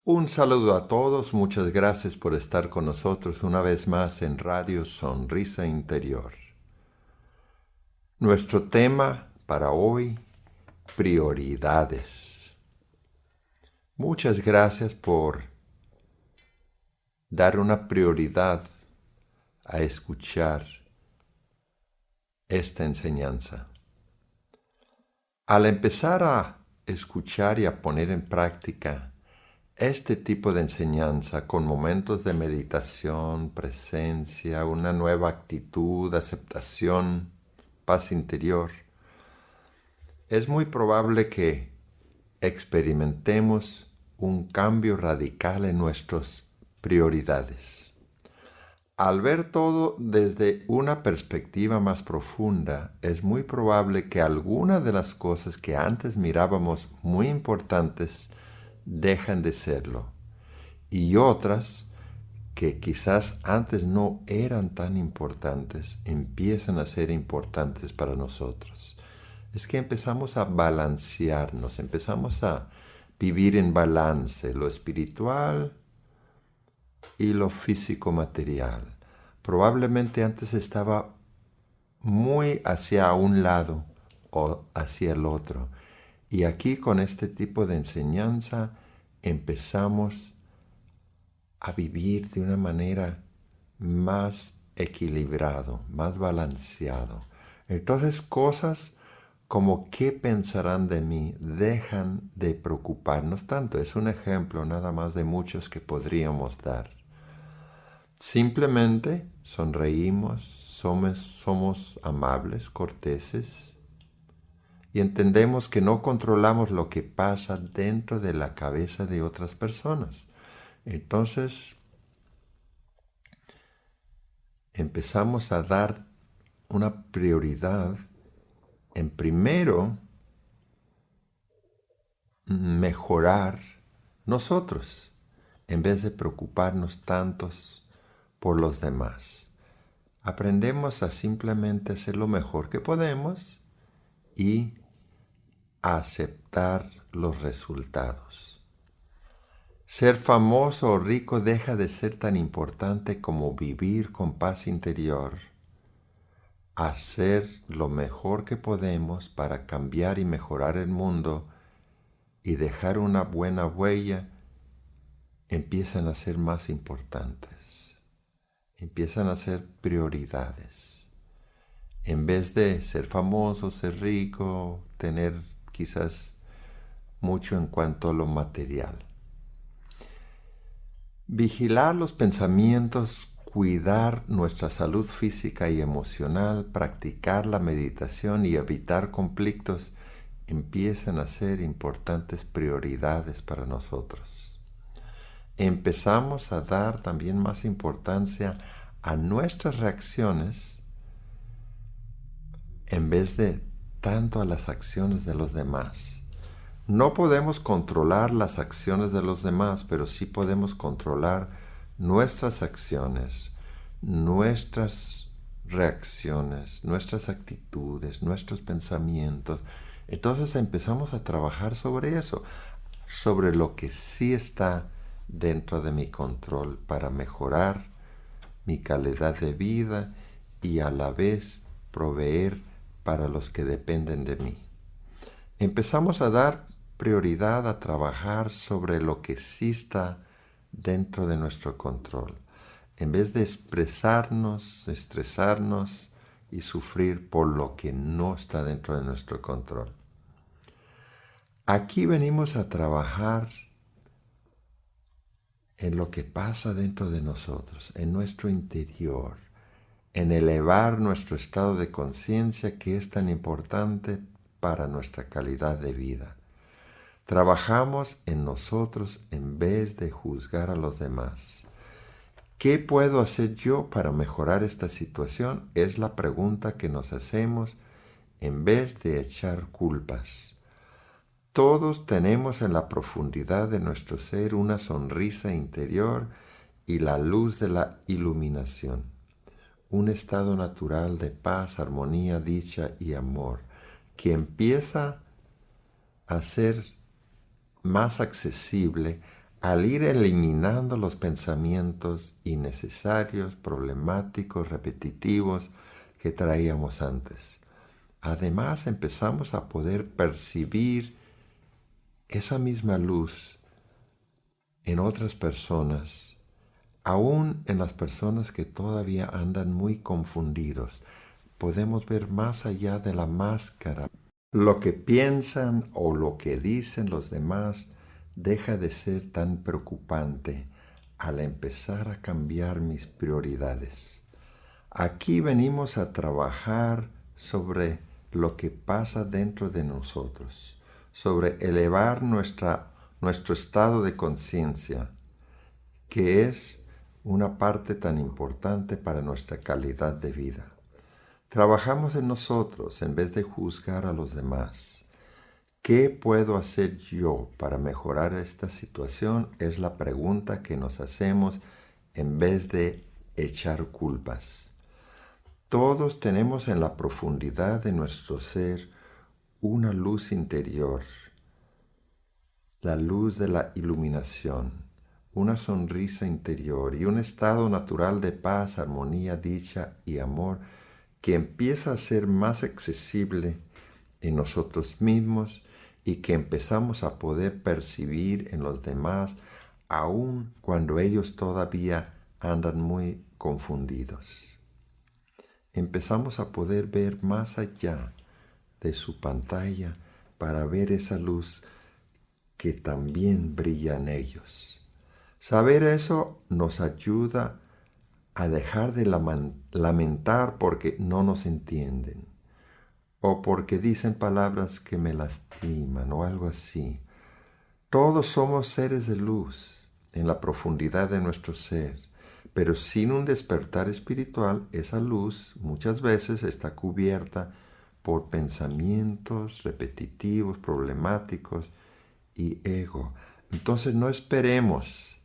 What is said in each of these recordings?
Un saludo a todos, muchas gracias por estar con nosotros una vez más en Radio Sonrisa Interior. Nuestro tema para hoy, prioridades. Muchas gracias por dar una prioridad a escuchar esta enseñanza. Al empezar a escuchar y a poner en práctica este tipo de enseñanza con momentos de meditación, presencia, una nueva actitud, aceptación, paz interior, es muy probable que experimentemos un cambio radical en nuestras prioridades. Al ver todo desde una perspectiva más profunda, es muy probable que algunas de las cosas que antes mirábamos muy importantes dejan de serlo, y otras que quizás antes no eran tan importantes empiezan a ser importantes para nosotros. Es que empezamos a balancearnos, empezamos a vivir en balance lo espiritual y lo físico material. Probablemente antes estaba muy hacia un lado o hacia el otro. Y aquí con este tipo de enseñanza empezamos a vivir de una manera más equilibrado, más balanceado. Entonces cosas como qué pensarán de mí dejan de preocuparnos tanto. Es un ejemplo nada más de muchos que podríamos dar. Simplemente sonreímos, somos amables, corteses, y entendemos que no controlamos lo que pasa dentro de la cabeza de otras personas. Entonces, empezamos a dar una prioridad en primero mejorar nosotros, en vez de preocuparnos tantos por los demás. Aprendemos a simplemente hacer lo mejor que podemos y a aceptar los resultados. Ser famoso o rico deja de ser tan importante como vivir con paz interior, hacer lo mejor que podemos para cambiar y mejorar el mundo y dejar una buena huella, empiezan a ser más importantes, empiezan a ser prioridades. En vez de ser famoso, ser rico, tener quizás mucho en cuanto a lo material. Vigilar los pensamientos, cuidar nuestra salud física y emocional, practicar la meditación y evitar conflictos empiezan a ser importantes prioridades para nosotros. Empezamos a dar también más importancia a nuestras reacciones en vez de tanto a las acciones de los demás. No podemos controlar las acciones de los demás, pero sí podemos controlar nuestras acciones, nuestras reacciones, nuestras actitudes, nuestros pensamientos. Entonces empezamos a trabajar sobre eso, sobre lo que sí está dentro de mi control para mejorar mi calidad de vida y a la vez proveer para los que dependen de mí. Empezamos a dar prioridad a trabajar sobre lo que sí está dentro de nuestro control, en vez de expresarnos, estresarnos y sufrir por lo que no está dentro de nuestro control. Aquí venimos a trabajar en lo que pasa dentro de nosotros, en nuestro interior, en elevar nuestro estado de conciencia que es tan importante para nuestra calidad de vida. Trabajamos en nosotros en vez de juzgar a los demás. ¿Qué puedo hacer yo para mejorar esta situación? Es la pregunta que nos hacemos en vez de echar culpas. Todos tenemos en la profundidad de nuestro ser una sonrisa interior y la luz de la iluminación, un estado natural de paz, armonía, dicha y amor, que empieza a ser más accesible al ir eliminando los pensamientos innecesarios, problemáticos, repetitivos que traíamos antes. Además, empezamos a poder percibir esa misma luz en otras personas, aún en las personas que todavía andan muy confundidos. Podemos ver más allá de la máscara. Lo que piensan o lo que dicen los demás deja de ser tan preocupante al empezar a cambiar mis prioridades. Aquí venimos a trabajar sobre lo que pasa dentro de nosotros, sobre elevar nuestro estado de conciencia, que es una parte tan importante para nuestra calidad de vida. Trabajamos en nosotros en vez de juzgar a los demás. ¿Qué puedo hacer yo para mejorar esta situación? Es la pregunta que nos hacemos en vez de echar culpas. Todos tenemos en la profundidad de nuestro ser una luz interior, la luz de la iluminación, una sonrisa interior y un estado natural de paz, armonía, dicha y amor que empieza a ser más accesible en nosotros mismos y que empezamos a poder percibir en los demás, aun cuando ellos todavía andan muy confundidos. Empezamos a poder ver más allá de su pantalla para ver esa luz que también brilla en ellos. Saber eso nos ayuda a dejar de lamentar porque no nos entienden o porque dicen palabras que me lastiman o algo así. Todos somos seres de luz en la profundidad de nuestro ser, pero sin un despertar espiritual, esa luz muchas veces está cubierta por pensamientos repetitivos, problemáticos y ego. Entonces no esperemos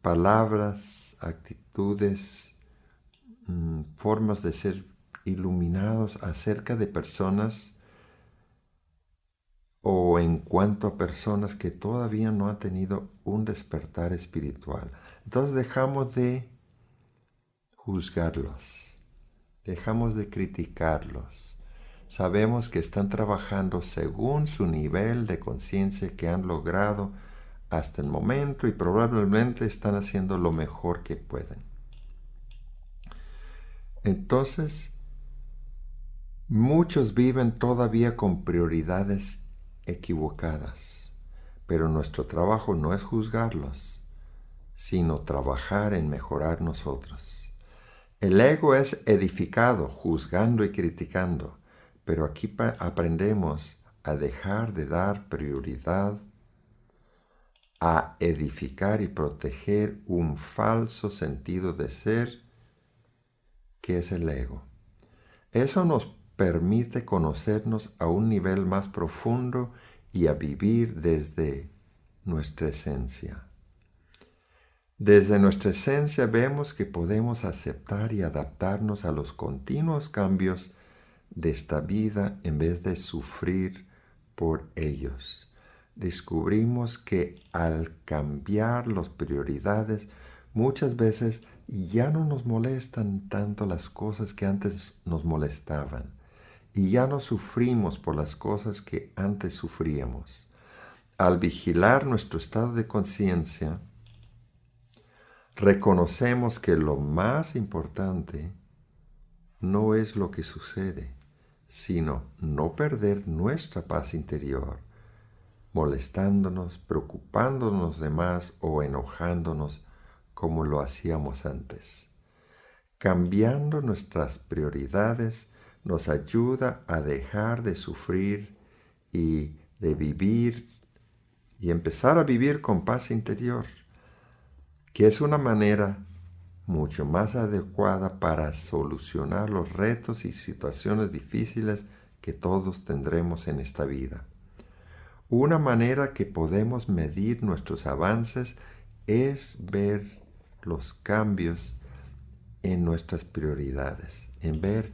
palabras, actitudes, formas de ser iluminados acerca de personas o en cuanto a personas que todavía no han tenido un despertar espiritual. Entonces dejamos de juzgarlos, dejamos de criticarlos. Sabemos que están trabajando según su nivel de conciencia que han logrado hasta el momento y probablemente están haciendo lo mejor que pueden. Entonces, muchos viven todavía con prioridades equivocadas, pero nuestro trabajo no es juzgarlos, sino trabajar en mejorar nosotros. El ego es edificado juzgando y criticando, pero aquí aprendemos a dejar de dar prioridad a edificar y proteger un falso sentido de ser que es el ego. Eso nos permite conocernos a un nivel más profundo y a vivir desde nuestra esencia. Desde nuestra esencia vemos que podemos aceptar y adaptarnos a los continuos cambios de esta vida en vez de sufrir por ellos. Descubrimos que al cambiar las prioridades, muchas veces ya no nos molestan tanto las cosas que antes nos molestaban y ya no sufrimos por las cosas que antes sufríamos. Al vigilar nuestro estado de conciencia, reconocemos que lo más importante no es lo que sucede, sino no perder nuestra paz interior, molestándonos, preocupándonos de más o enojándonos como lo hacíamos antes. Cambiando nuestras prioridades nos ayuda a dejar de sufrir y de vivir y empezar a vivir con paz interior, que es una manera mucho más adecuada para solucionar los retos y situaciones difíciles que todos tendremos en esta vida. Una manera que podemos medir nuestros avances es ver los cambios en nuestras prioridades, en ver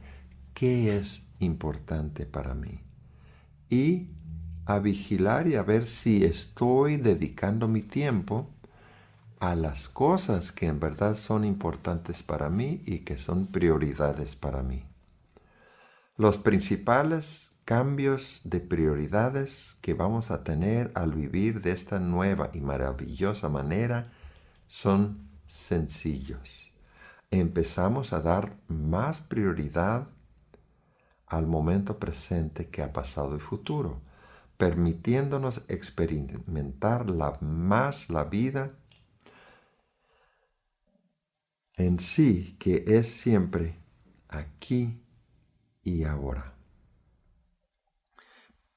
qué es importante para mí. Y a vigilar y a ver si estoy dedicando mi tiempo a las cosas que en verdad son importantes para mí y que son prioridades para mí. Los principales cambios de prioridades que vamos a tener al vivir de esta nueva y maravillosa manera son sencillos. Empezamos a dar más prioridad al momento presente que a pasado y futuro, permitiéndonos experimentar más la vida en sí, que es siempre aquí y ahora.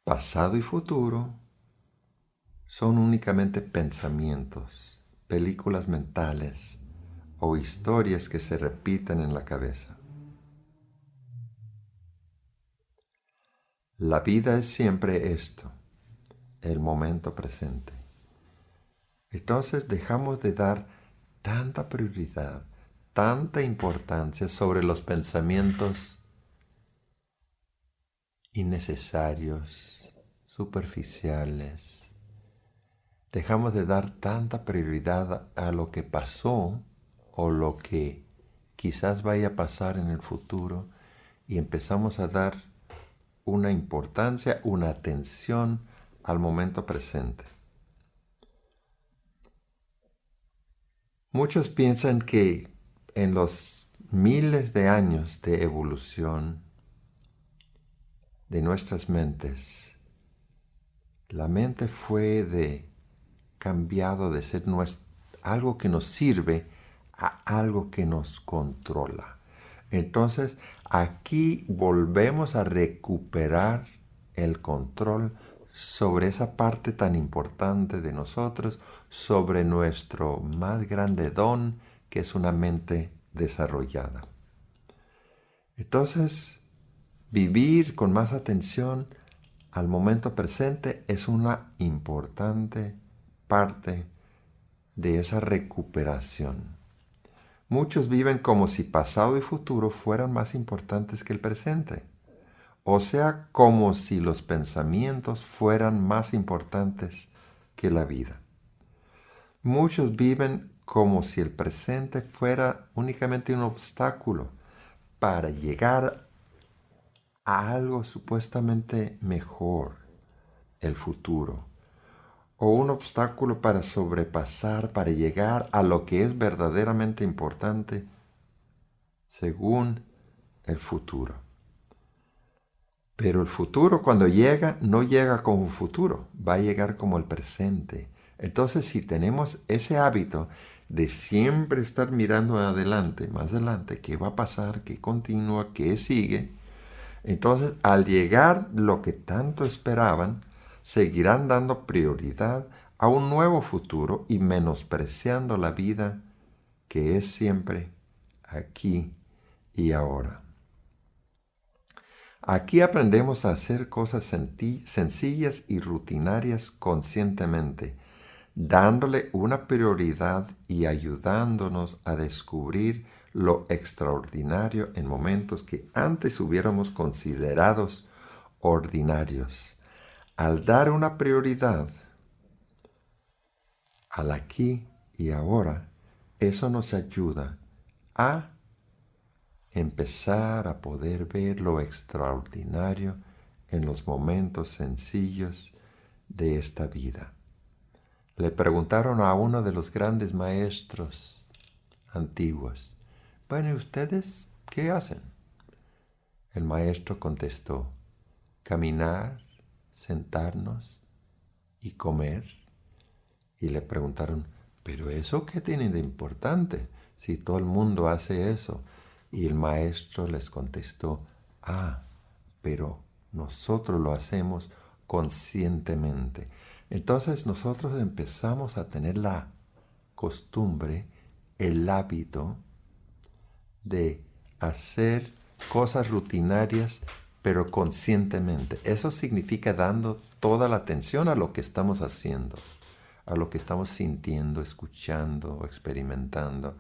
Pasado y futuro son únicamente pensamientos, películas mentales o historias que se repiten en la cabeza. La vida es siempre esto, el momento presente. Entonces dejamos de dar tanta prioridad, tanta importancia sobre los pensamientos innecesarios, superficiales. Dejamos de dar tanta prioridad a lo que pasó o lo que quizás vaya a pasar en el futuro y empezamos a dar una importancia, una atención al momento presente. Muchos piensan que en los miles de años de evolución de nuestras mentes, la mente fue cambiado de ser algo que nos sirve a algo que nos controla. Entonces, aquí volvemos a recuperar el control sobre esa parte tan importante de nosotros, sobre nuestro más grande don, que es una mente desarrollada. Entonces, vivir con más atención al momento presente es una importante parte de esa recuperación. Muchos viven como si pasado y futuro fueran más importantes que el presente, o sea, como si los pensamientos fueran más importantes que la vida. Muchos viven como si el presente fuera únicamente un obstáculo para llegar a algo supuestamente mejor, el futuro, o un obstáculo para sobrepasar, para llegar a lo que es verdaderamente importante según el futuro. Pero el futuro, cuando llega, no llega como un futuro, va a llegar como el presente. Entonces, si tenemos ese hábito de siempre estar mirando adelante, más adelante, qué va a pasar, qué continúa, qué sigue, entonces al llegar lo que tanto esperaban, seguirán dando prioridad a un nuevo futuro y menospreciando la vida que es siempre aquí y ahora. Aquí aprendemos a hacer cosas sencillas y rutinarias conscientemente, dándole una prioridad y ayudándonos a descubrir lo extraordinario en momentos que antes hubiéramos considerados ordinarios. Al dar una prioridad al aquí y ahora, eso nos ayuda a empezar a poder ver lo extraordinario en los momentos sencillos de esta vida. Le preguntaron a uno de los grandes maestros antiguos, bueno, ¿y ustedes qué hacen? El maestro contestó, caminar, sentarnos y comer. Y le preguntaron, ¿pero eso qué tiene de importante si todo el mundo hace eso? Y el maestro les contestó, pero nosotros lo hacemos conscientemente. Entonces nosotros empezamos a tener la costumbre, el hábito de hacer cosas rutinarias, pero conscientemente. Eso significa dando toda la atención a lo que estamos haciendo, a lo que estamos sintiendo, escuchando, experimentando,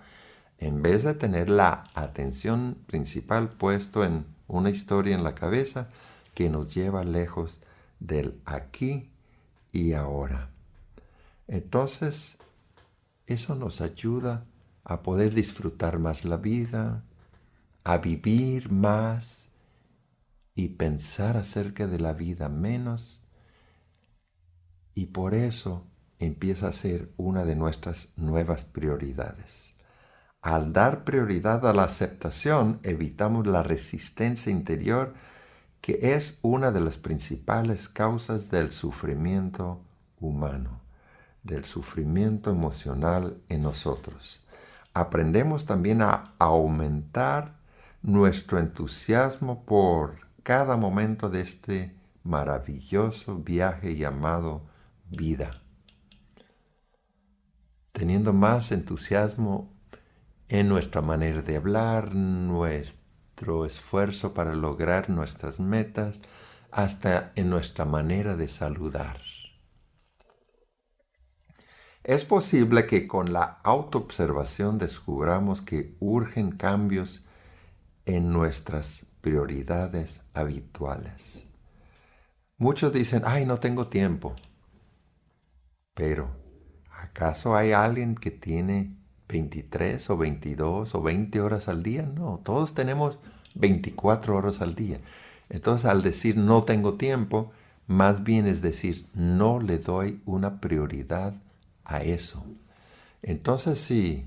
en vez de tener la atención principal puesto en una historia en la cabeza que nos lleva lejos del aquí y ahora. Entonces, eso nos ayuda a poder disfrutar más la vida, a vivir más y pensar acerca de la vida menos, y por eso empieza a ser una de nuestras nuevas prioridades. Al dar prioridad a la aceptación, evitamos la resistencia interior, que es una de las principales causas del sufrimiento humano, del sufrimiento emocional en nosotros. Aprendemos también a aumentar nuestro entusiasmo por cada momento de este maravilloso viaje llamado vida, teniendo más entusiasmo en nuestra manera de hablar, nuestro esfuerzo para lograr nuestras metas, hasta en nuestra manera de saludar. Es posible que con la autoobservación descubramos que urgen cambios en nuestras prioridades habituales. Muchos dicen, ay, no tengo tiempo. Pero, ¿acaso hay alguien que tiene 23 o 22 o 20 horas al día? No, todos tenemos 24 horas al día. Entonces, al decir no tengo tiempo, más bien es decir, no le doy una prioridad a eso. Entonces, si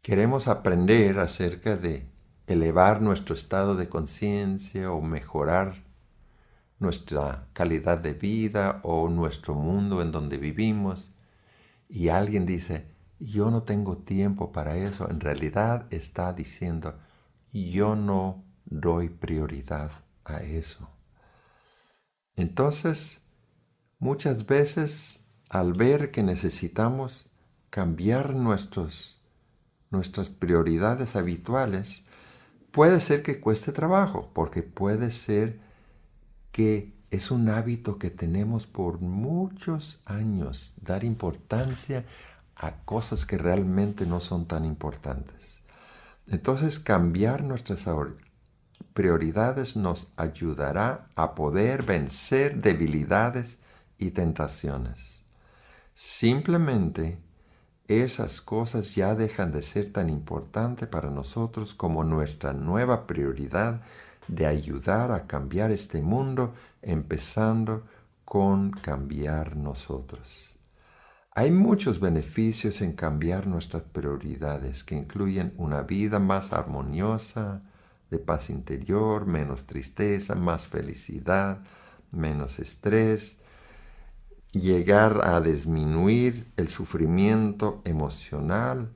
queremos aprender acerca de elevar nuestro estado de conciencia o mejorar nuestra calidad de vida o nuestro mundo en donde vivimos, y alguien dice, yo no tengo tiempo para eso, en realidad está diciendo, yo no doy prioridad a eso. Entonces, muchas veces, al ver que necesitamos cambiar nuestras prioridades habituales, puede ser que cueste trabajo, porque puede ser que es un hábito que tenemos por muchos años, dar importancia a cosas que realmente no son tan importantes. Entonces, cambiar nuestras prioridades nos ayudará a poder vencer debilidades y tentaciones. Simplemente, esas cosas ya dejan de ser tan importantes para nosotros como nuestra nueva prioridad de ayudar a cambiar este mundo, empezando con cambiar nosotros. Hay muchos beneficios en cambiar nuestras prioridades, que incluyen una vida más armoniosa, de paz interior, menos tristeza, más felicidad, menos estrés, llegar a disminuir el sufrimiento emocional,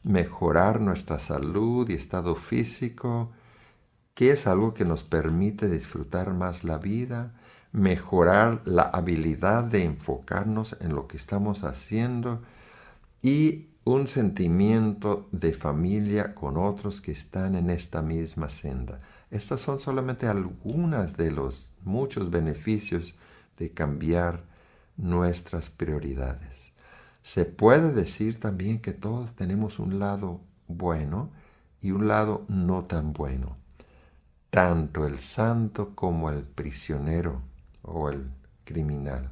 mejorar nuestra salud y estado físico, que es algo que nos permite disfrutar más la vida, mejorar la habilidad de enfocarnos en lo que estamos haciendo y un sentimiento de familia con otros que están en esta misma senda. Estas son solamente algunas de los muchos beneficios de cambiar nuestras prioridades. Se puede decir también que todos tenemos un lado bueno y un lado no tan bueno. Tanto el santo como el prisionero o el criminal.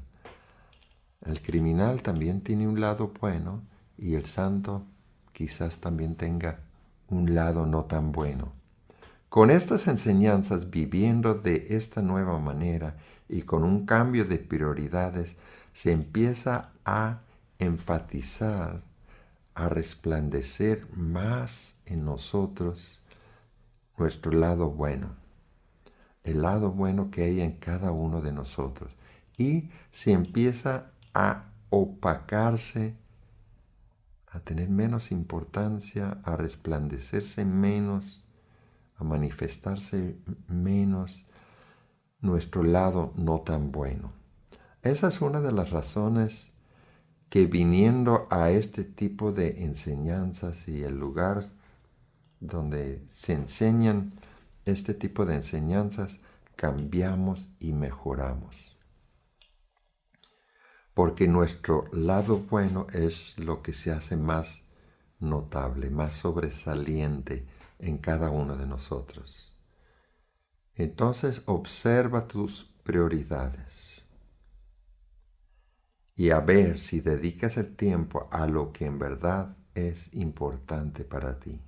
El criminal también tiene un lado bueno y el santo quizás también tenga un lado no tan bueno. Con estas enseñanzas, viviendo de esta nueva manera y con un cambio de prioridades, se empieza a enfatizar, a resplandecer más en nosotros nuestro lado bueno, el lado bueno que hay en cada uno de nosotros. Y se empieza a opacarse, a tener menos importancia, a resplandecerse menos, a manifestarse menos nuestro lado no tan bueno. Esa es una de las razones que, viniendo a este tipo de enseñanzas y el lugar donde se enseñan este tipo de enseñanzas, cambiamos y mejoramos. Porque nuestro lado bueno es lo que se hace más notable, más sobresaliente en cada uno de nosotros. Entonces observa tus prioridades y a ver si dedicas el tiempo a lo que en verdad es importante para ti.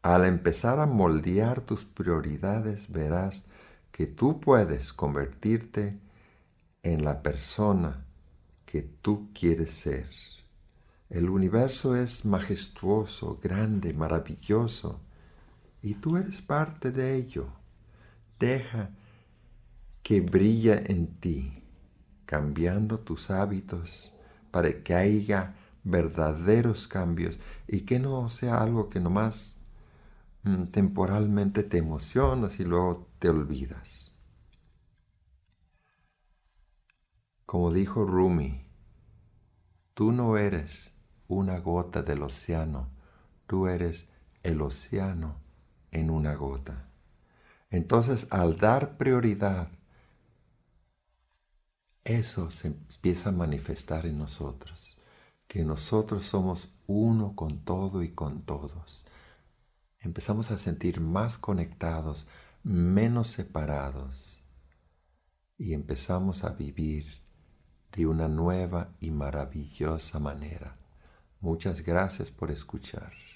Al empezar a moldear tus prioridades, verás que tú puedes convertirte en la persona que tú quieres ser. El universo es majestuoso, grande, maravilloso, y tú eres parte de ello. Deja que brille en ti, cambiando tus hábitos para que haya verdaderos cambios y que no sea algo que nomás temporalmente te emocionas y luego te olvidas. Como dijo Rumi, tú no eres una gota del océano, tú eres el océano en una gota. Entonces, al dar prioridad, eso se empieza a manifestar en nosotros, que nosotros somos uno con todo y con todos. Empezamos a sentir más conectados, menos separados, y empezamos a vivir de una nueva y maravillosa manera. Muchas gracias por escuchar.